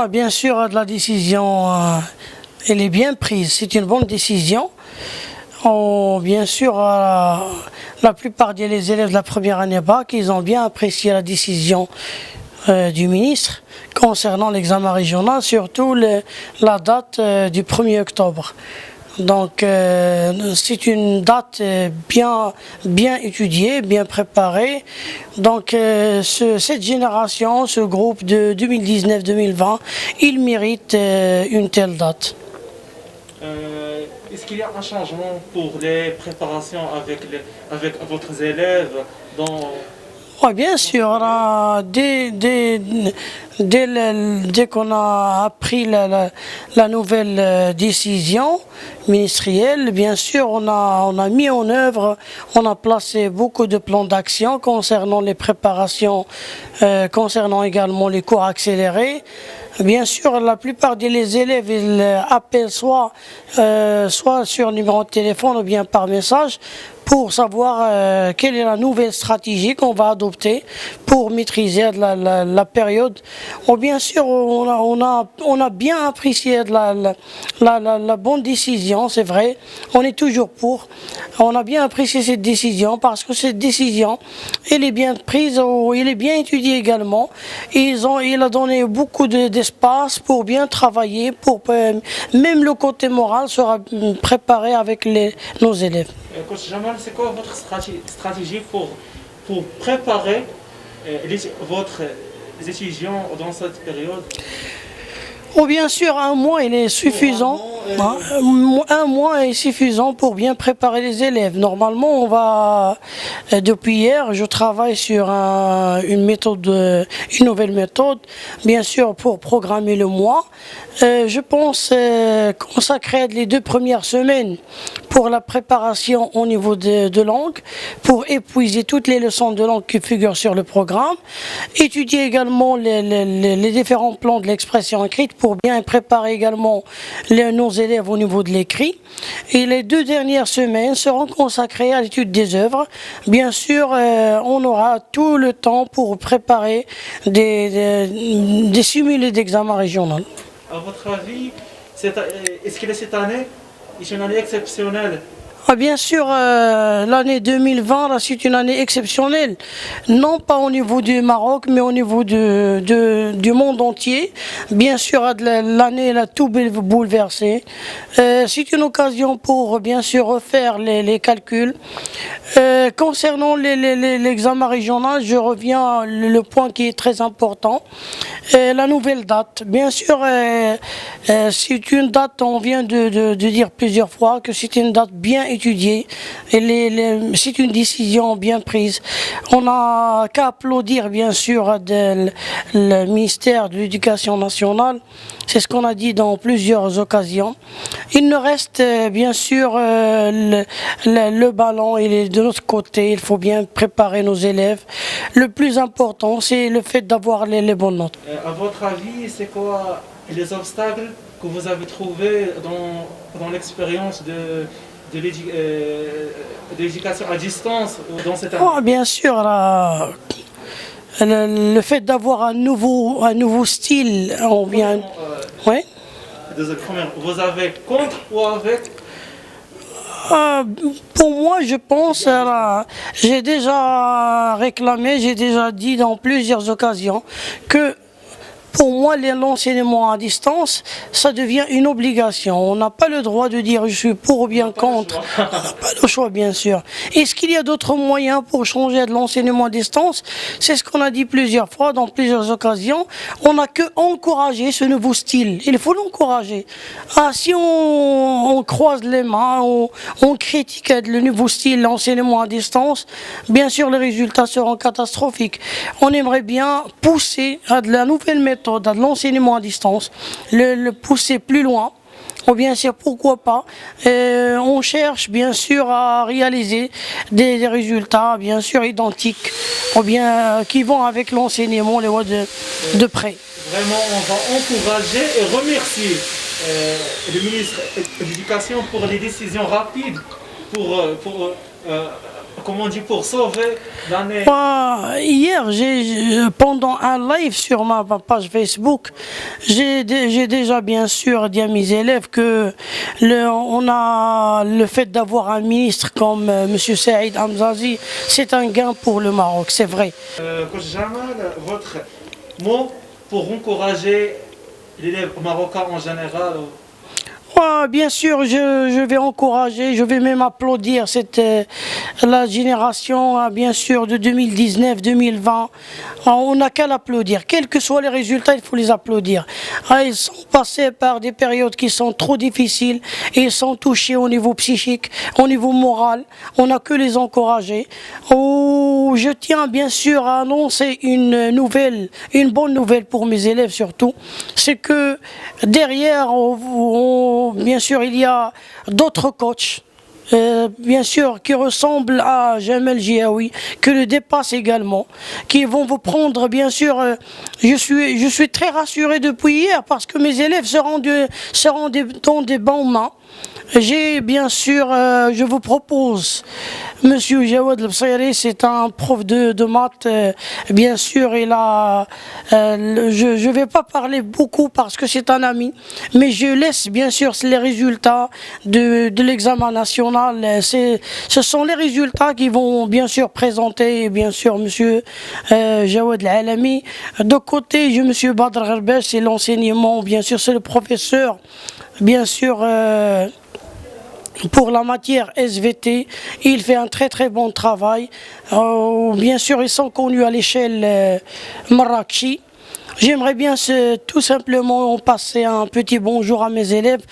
Ah, bien sûr, la décision, elle est bien prise. C'est une bonne décision. Bien sûr, la plupart des élèves de la première année bac, ils ont bien apprécié la décision du ministre concernant l'examen régional, surtout la date du 1er octobre. Donc c'est une date bien étudiée, bien préparée. Donc cette génération, ce groupe de 2019-2020, il mérite une telle date. Est-ce qu'il y a un changement pour les préparations avec votre élève dans... Oui, bien sûr. Dès qu'on a appris la nouvelle décision ministérielle, bien sûr, on a mis en œuvre, on a placé beaucoup de plans d'action concernant les préparations, concernant également les cours accélérés. Bien sûr, la plupart des élèves ils appellent soit sur numéro de téléphone ou bien par message pour savoir quelle est la nouvelle stratégie qu'on va adopter pour maîtriser la période. Bien sûr, on a bien apprécié la bonne décision, c'est vrai. On est toujours pour. On a bien apprécié cette décision parce que cette décision, elle est bien prise, elle est bien étudiée également. Il a donné beaucoup d'espace pour bien travailler, pour même le côté moral sera préparé avec nos élèves. Coach Jamal, c'est quoi votre stratégie pour préparer votre étudiants dans cette période? Bien sûr, un mois il est suffisant. Un mois est suffisant pour bien préparer les élèves. Normalement, depuis hier, je travaille sur une nouvelle méthode, bien sûr pour programmer le mois. Je pense consacrer les 2 premières semaines pour la préparation au niveau de langue, pour épuiser toutes les leçons de langue qui figurent sur le programme, étudier également les différents plans de l'expression écrite pour bien préparer également nos élèves au niveau de l'écrit. Et les 2 dernières semaines seront consacrées à l'étude des œuvres. Bien sûr, on aura tout le temps pour préparer des simulés d'examen régional. À votre avis, est-ce que cette année est une année exceptionnelle? Bien sûr, l'année 2020, là, c'est une année exceptionnelle. Non pas au niveau du Maroc, mais au niveau du monde entier. Bien sûr, l'année elle a tout bouleversé. C'est une occasion pour, bien sûr, refaire les calculs. Concernant l'examen régional, je reviens à le point qui est très important. La nouvelle date. Bien sûr, c'est une date, on vient de dire plusieurs fois, que c'est une date bien étudiée. C'est une décision bien prise. On n'a qu'à applaudir, bien sûr, le ministère de l'Éducation nationale. C'est ce qu'on a dit dans plusieurs occasions. Il nous reste, bien sûr, le ballon, il est de notre côté. Il faut bien préparer nos élèves. Le plus important, c'est le fait d'avoir les bonnes notes. À votre avis, c'est quoi les obstacles que vous avez trouvés dans l'expérience de l'éducation à distance dans cette année? Bien sûr, le fait d'avoir un nouveau style, oui. Vous avez contre ou avec? Pour moi, je pense, j'ai déjà réclamé, j'ai déjà dit dans plusieurs occasions que pour moi, l'enseignement à distance, ça devient une obligation. On n'a pas le droit de dire je suis pour ou bien contre. On n'a pas le choix, bien sûr. Est-ce qu'il y a d'autres moyens pour changer de l'enseignement à distance? C'est ce qu'on a dit plusieurs fois, dans plusieurs occasions. On n'a que encourager ce nouveau style. Il faut l'encourager. Si on croise les mains, on critique le nouveau style, l'enseignement à distance, bien sûr, les résultats seront catastrophiques. On aimerait bien pousser à de la nouvelle méthode, à de l'enseignement à distance, le pousser plus loin, ou bien sûr, pourquoi pas, on cherche bien sûr à réaliser des résultats bien sûr identiques, ou bien qui vont avec l'enseignement de près. Vraiment, on va encourager et remercier le ministre de l'Éducation pour les décisions rapides, pour comment on dit, pour sauver l'année. Hier, pendant un live sur ma page Facebook, j'ai déjà bien sûr dit à mes élèves que on a le fait d'avoir un ministre comme M. Saïd Hamzazi, c'est un gain pour le Maroc, c'est vrai. Coach Jamal, votre mot pour encourager l'élève marocain en général? Bien sûr, je vais encourager, je vais même applaudir la génération, bien sûr, de 2019-2020. On n'a qu'à l'applaudir. Quels que soient les résultats, il faut les applaudir. Ils sont passés par des périodes qui sont trop difficiles et ils sont touchés au niveau psychique, au niveau moral. On n'a que les encourager. Je tiens bien sûr à annoncer une bonne nouvelle pour mes élèves surtout. C'est que derrière, bien sûr, il y a d'autres coachs, bien sûr, qui ressemblent à Jamel Jiaoui, que le dépassent également, qui vont vous prendre, bien sûr, je suis très rassuré depuis hier parce que mes élèves seront dans des bonnes mains. J'ai bien sûr, je vous propose, Monsieur Jawad El-Bsairi, c'est un prof de maths, bien sûr, je ne vais pas parler beaucoup parce que c'est un ami, mais je laisse bien sûr les résultats de l'examen national. Ce sont les résultats qui vont bien sûr présenter, bien sûr, Monsieur Jawad El-Alami. De côté, j'ai Monsieur Badr Gherbesh, c'est l'enseignement, bien sûr, c'est le professeur, bien sûr, pour la matière SVT, il fait un très très bon travail. Bien sûr, ils sont connus à l'échelle Marrakchi. J'aimerais bien tout simplement passer un petit bonjour à mes élèves